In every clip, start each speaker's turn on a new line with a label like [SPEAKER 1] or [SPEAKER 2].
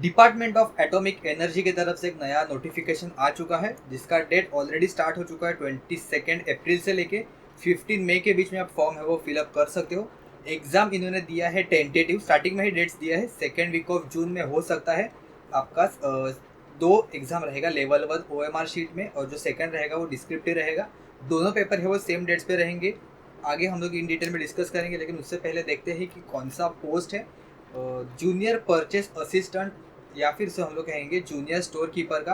[SPEAKER 1] Department of atomic energy की तरफ से एक नया नोटिफिकेशन आ चुका है जिसका डेट ऑलरेडी स्टार्ट हो चुका है 22 अप्रैल से लेके 15 मई के बीच में आप फॉर्म है वो फिलअप कर सकते हो। एग्ज़ाम इन्होंने दिया है टेंटेटिव, स्टार्टिंग में ही डेट्स दिया है, सेकेंड वीक ऑफ जून में हो सकता है। आपका दो एग्ज़ाम रहेगा, लेवल 1 OMR शीट में और जो सेकेंड रहेगा वो डिस्क्रिप्टिव रहेगा। दोनों पेपर है वो सेम डेट्स पे रहेंगे। आगे हम लोग इन डिटेल में डिस्कस करेंगे, लेकिन उससे पहले देखते हैं कि कौन सा पोस्ट है। जूनियर परचेस असिस्टेंट या फिर से हम लोग कहेंगे जूनियर स्टोर कीपर का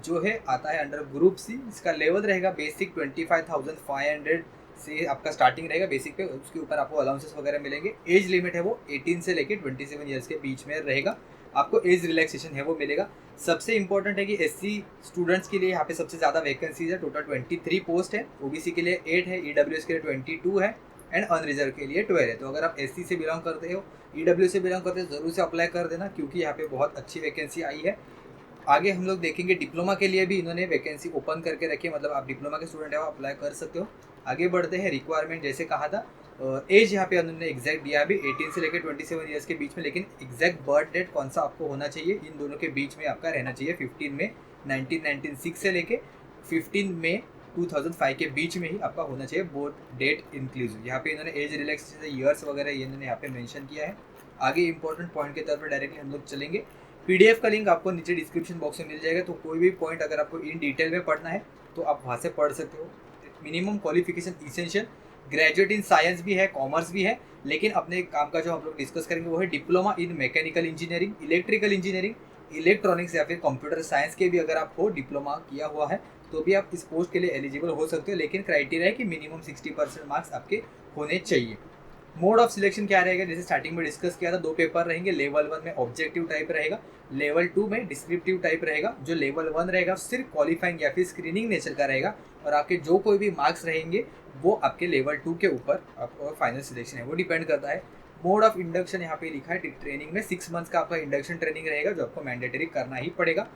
[SPEAKER 1] जो है आता है अंडर ग्रुप सी। इसका लेवल रहेगा बेसिक 25,500 से आपका स्टार्टिंग रहेगा बेसिक पे, उसके ऊपर आपको अलाउंसेस वगैरह मिलेंगे। एज लिमिट है वो 18 से लेके 27 ईयर्स के बीच में रहेगा। आपको एज रिलैक्सेशन है वो मिलेगा। सबसे इंपॉर्टेंट है कि एससी स्टूडेंट्स के लिए यहाँ पे सबसे ज़्यादा वैकेंसीज है, टोटल 23 पोस्ट है। ओबीसी के लिए 8 है, ईडब्ल्यूएस के लिए 22 है एंड अनरिजर्व के लिए 12 है। तो अगर आप एससी से बिलोंग करते हो, ईडब्ल्यू से बिलोंग करते हो, जरूर से अप्लाई कर देना क्योंकि यहाँ पे बहुत अच्छी वैकेंसी आई है। आगे हम लोग देखेंगे डिप्लोमा के लिए भी इन्होंने वैकेंसी ओपन करके रखी है, मतलब आप डिप्लोमा के स्टूडेंट है वो अप्लाई कर सकते हो। आगे बढ़ते हैं, रिक्वायरमेंट जैसे कहा था, एज यहाँ पे उन्होंने एग्जैक्ट दिया है 18 से लेकर 27 ईयर्स के बीच में, लेकिन एग्जैक्ट बर्थ डेट कौन सा आपको होना चाहिए इन दोनों के बीच में आपका रहना चाहिए 15 में 1996 से लेके 15 में 2005 के बीच में ही आपका होना चाहिए, बोथ डेट इंक्लूसिव। यहाँ पे इन्होंने एज रिलैक्सेशन ईयर्स वगैरह ये इन्होंने यहाँ पे मेंशन किया है। आगे इंपॉर्टेंट पॉइंट के तौर पर डायरेक्टली हम लोग चलेंगे। पीडीएफ का लिंक आपको नीचे डिस्क्रिप्शन बॉक्स में मिल जाएगा, तो कोई भी पॉइंट अगर आपको इन डिटेल में पढ़ना है तो आप वहाँ से पढ़ सकते हो। Minimum qualification essential graduate in science भी है, कॉमर्स भी है, लेकिन अपने काम का जो हम लोग डिस्कस करेंगे वो है diploma in mechanical engineering, electrical engineering, electronics या फिर कंप्यूटर साइंस के भी अगर आप हो डिप्लोमा किया हुआ है तो भी आप इस पोस्ट के लिए एलिजिबल हो सकते हो, लेकिन क्राइटेरिया है कि मिनिमम 60% मार्क्स आपके होने चाहिए। मोड ऑफ सिलेक्शन क्या रहेगा, जैसे स्टार्टिंग में डिस्कस किया था, दो पेपर रहेंगे। लेवल 1 में ऑब्जेक्टिव टाइप रहेगा, लेवल 2 में डिस्क्रिप्टिव टाइप रहेगा। जो लेवल 1 रहेगा सिर्फ क्वालिफाइंग या फिर स्क्रीनिंग नेचर का रहेगा और आपके जो कोई भी मार्क्स रहेंगे वो आपके लेवल 2 के ऊपर आपका फाइनल सिलेक्शन है वो डिपेंड करता है। मोड ऑफ इंडक्शन यहाँ पे लिखा है, ट्रेनिंग में 6 मंथ्स का आपका इंडक्शन ट्रेनिंग रहेगा जो आपको मैंडेटरी करना ही पड़ेगा।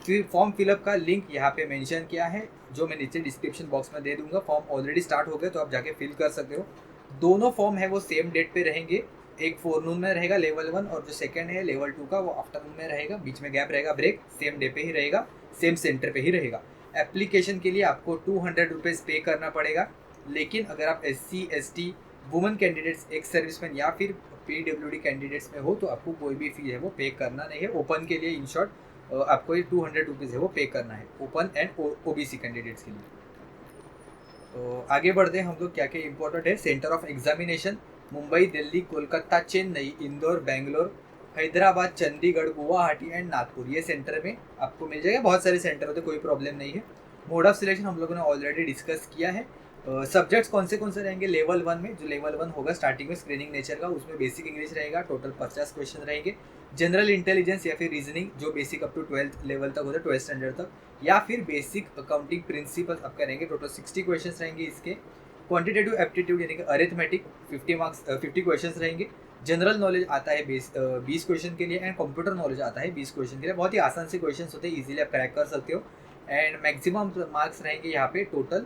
[SPEAKER 1] फिर फॉर्म फिलअप का लिंक यहाँ पे मेंशन किया है जो मैं नीचे डिस्क्रिप्शन बॉक्स में दे दूंगा। फॉर्म ऑलरेडी स्टार्ट हो गए तो आप जाके फिल कर सकते हो। दोनों फॉर्म है वो सेम डेट पे रहेंगे, एक फोरनून में रहेगा लेवल 1 और जो सेकंड है लेवल 2 का वो आफ्टरनून में रहेगा, बीच में गैप रहेगा ब्रेक, सेम डे पे ही रहेगा, सेम सेंटर पे ही रहेगा। एप्लीकेशन के लिए आपको 200 रुपीज़ पे करना पड़ेगा, लेकिन अगर आप SC ST women candidates, ex serviceman या फिर PWD कैंडिडेट्स में हो तो आपको कोई भी फी है वो पे करना नहीं है। ओपन के लिए इन शॉर्ट आपको ये 200 रुपीज़ है वो पे करना है, ओपन एंड OBC कैंडिडेट्स के लिए। तो आगे बढ़ते हैं हम लोग, क्या क्या इंपॉर्टेंट है। Centre of examination Mumbai, Delhi, Kolkata, Chennai, Indore, Bangalore, Hyderabad, Chandigarh, Guwahati and Nagpur, ये सेंटर में आपको मिल जाएगा। बहुत सारे सेंटर होते, कोई प्रॉब्लम नहीं है। मोड ऑफ सिलेक्शन हम लोगों ने ऑलरेडी डिस्कस किया है। सब्जेक्ट्स कौन से रहेंगे लेवल 1 में, जो लेवल 1 होगा स्टार्टिंग में स्क्रीनिंग नेचर का, उसमें बेसिक इंग्लिश रहेगा, टोटल 50 क्वेश्चन रहेंगे। जनरल इंटेलिजेंस या फिर रीजनिंग जो basic up to 12th level तक होता है, 12th स्टैंडर्ड तक, या फिर बेसिक अकाउंटिंग प्रिंसिपल्स आप करेंगे। टोटल 60 क्वेश्चन रहेंगे इसके। क्वांटिटेटिव एप्टीट्यूड यानी कि अरिथमेटिक 50 क्वेश्चन रहेंगे। जनरल नॉलेज आता है 20 क्वेश्चन के लिए एंड कंप्यूटर नॉलेज आता है 20 क्वेश्चन के लिए। बहुत ही आसान से क्वेश्चन होते हैं, इजीली आप क्रैक कर सकते हो। एंड मैक्सिमम मार्क्स रहेंगे यहाँ पे टोटल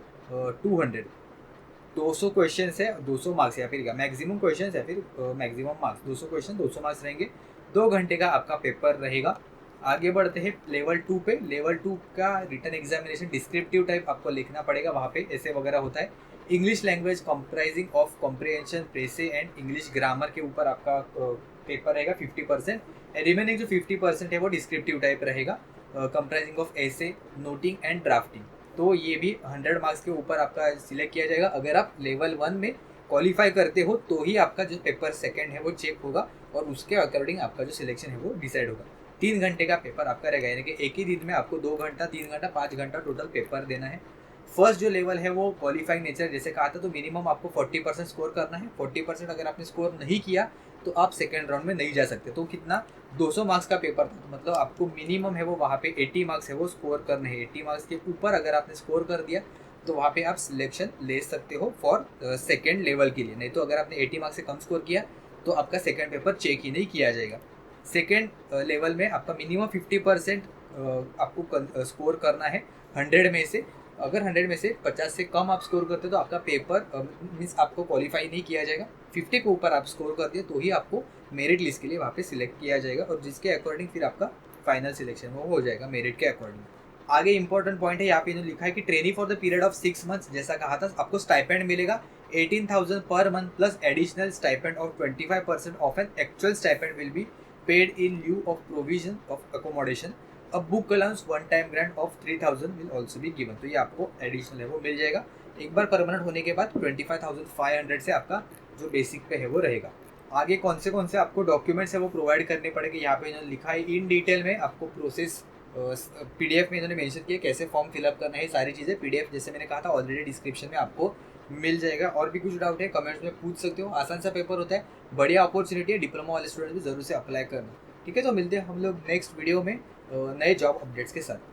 [SPEAKER 1] 200 क्वेश्चन है, 200 मार्क्स या फिर मैक्सिमम क्वेश्चन या फिर मैक्सिमम मार्क्स 200 क्वेश्चन 200 मार्क्स रहेंगे। 2 घंटे का आपका पेपर रहेगा। आगे बढ़ते हैं लेवल 2 पे। लेवल 2 का रिटन एग्जामिनेशन डिस्क्रिप्टिव टाइप आपको लिखना पड़ेगा, वहाँ पे ऐसे वगैरह होता है। English language comprising of comprehension, précis and English grammar के ऊपर आपका पेपर रहेगा 50%। रिमेनिंग जो 50% है वो डिस्क्रिप्टिव टाइप रहेगा, कंप्राइजिंग ऑफ ऐसे, नोटिंग एंड ड्राफ्टिंग। तो ये भी 100 मार्क्स के ऊपर आपका सिलेक्ट किया जाएगा। अगर आप लेवल 1 में क्वालिफाई करते हो तो ही आपका जो पेपर सेकंड है वो चेक होगा और उसके अकॉर्डिंग आपका जो सिलेक्शन है वो डिसाइड होगा। 3 घंटे का पेपर आपका रहेगा, यानी कि एक ही दिन में आपको 2 घंटा, 3 घंटा, 5 घंटा टोटल पेपर देना है। फर्स्ट जो लेवल है वो क्वालिफाइंग नेचर जैसे कहा था, तो मिनिमम आपको 40% स्कोर करना है। 40% अगर आपने स्कोर नहीं किया तो आप सेकेंड राउंड में नहीं जा सकते। तो कितना 200 मार्क्स का पेपर था, मतलब आपको मिनिमम है वो वहाँ पे 80 मार्क्स है वो स्कोर करने हैं। 80 मार्क्स के ऊपर अगर आपने स्कोर कर दिया तो वहाँ पे आप सिलेक्शन ले सकते हो फॉर सेकेंड लेवल के लिए। नहीं तो अगर आपने 80 मार्क्स से कम स्कोर किया तो आपका सेकेंड पेपर चेक ही नहीं किया जाएगा। सेकेंड लेवल में आपका मिनिमम 50% आपको स्कोर करना है 100 में से। अगर 100 में से 50 से कम आप स्कोर करते हो तो आपका पेपर मीन्स आपको क्वालिफाई नहीं किया जाएगा। 50 के ऊपर आप स्कोर करते हो तो ही आपको मेरिट लिस्ट के लिए वहाँ पे सिलेक्ट किया जाएगा और जिसके अकॉर्डिंग फिर आपका फाइनल सिलेक्शन वो हो जाएगा मेरिट के अकॉर्डिंग। आगे इंपॉर्टेंट पॉइंट है, यहाँ पे इन्होंने लिखा है कि trainee for the period of 6 months, जैसा कहा था आपको स्टाइपेंड मिलेगा 18,000 per month plus additional stipend of 25% of an actual stipend will be paid in lieu of provision of accommodation. A book allowance one time grant of 3,000 will also be given. तो ये आपको additional है वो मिल जाएगा। एक बार permanent होने के बाद 25,500 से आपका जो बेसिक पे है वो रहेगा। आगे कौन से आपको डॉक्यूमेंट्स है वो प्रोवाइड करने पड़ेंगे, यहाँ पे इन्होंने लिखा है इन डिटेल में आपको प्रोसेस पीडीएफ में इन्होंने मेंशन किया कैसे फॉर्म फिलअप करना है, सारी चीज़ें पीडीएफ जैसे मैंने कहा था ऑलरेडी डिस्क्रिप्शन में आपको मिल जाएगा। और भी कुछ डाउट है कमेंट्स में पूछ सकते हो। आसान सा पेपर होता है, बढ़िया अपॉर्चुनिटी है, डिप्लोमा वाले स्टूडेंट भी जरूर से अप्लाई करना। ठीक है, तो मिलते हैं हम लोग नेक्स्ट वीडियो में नए जॉब अपडेट्स के साथ।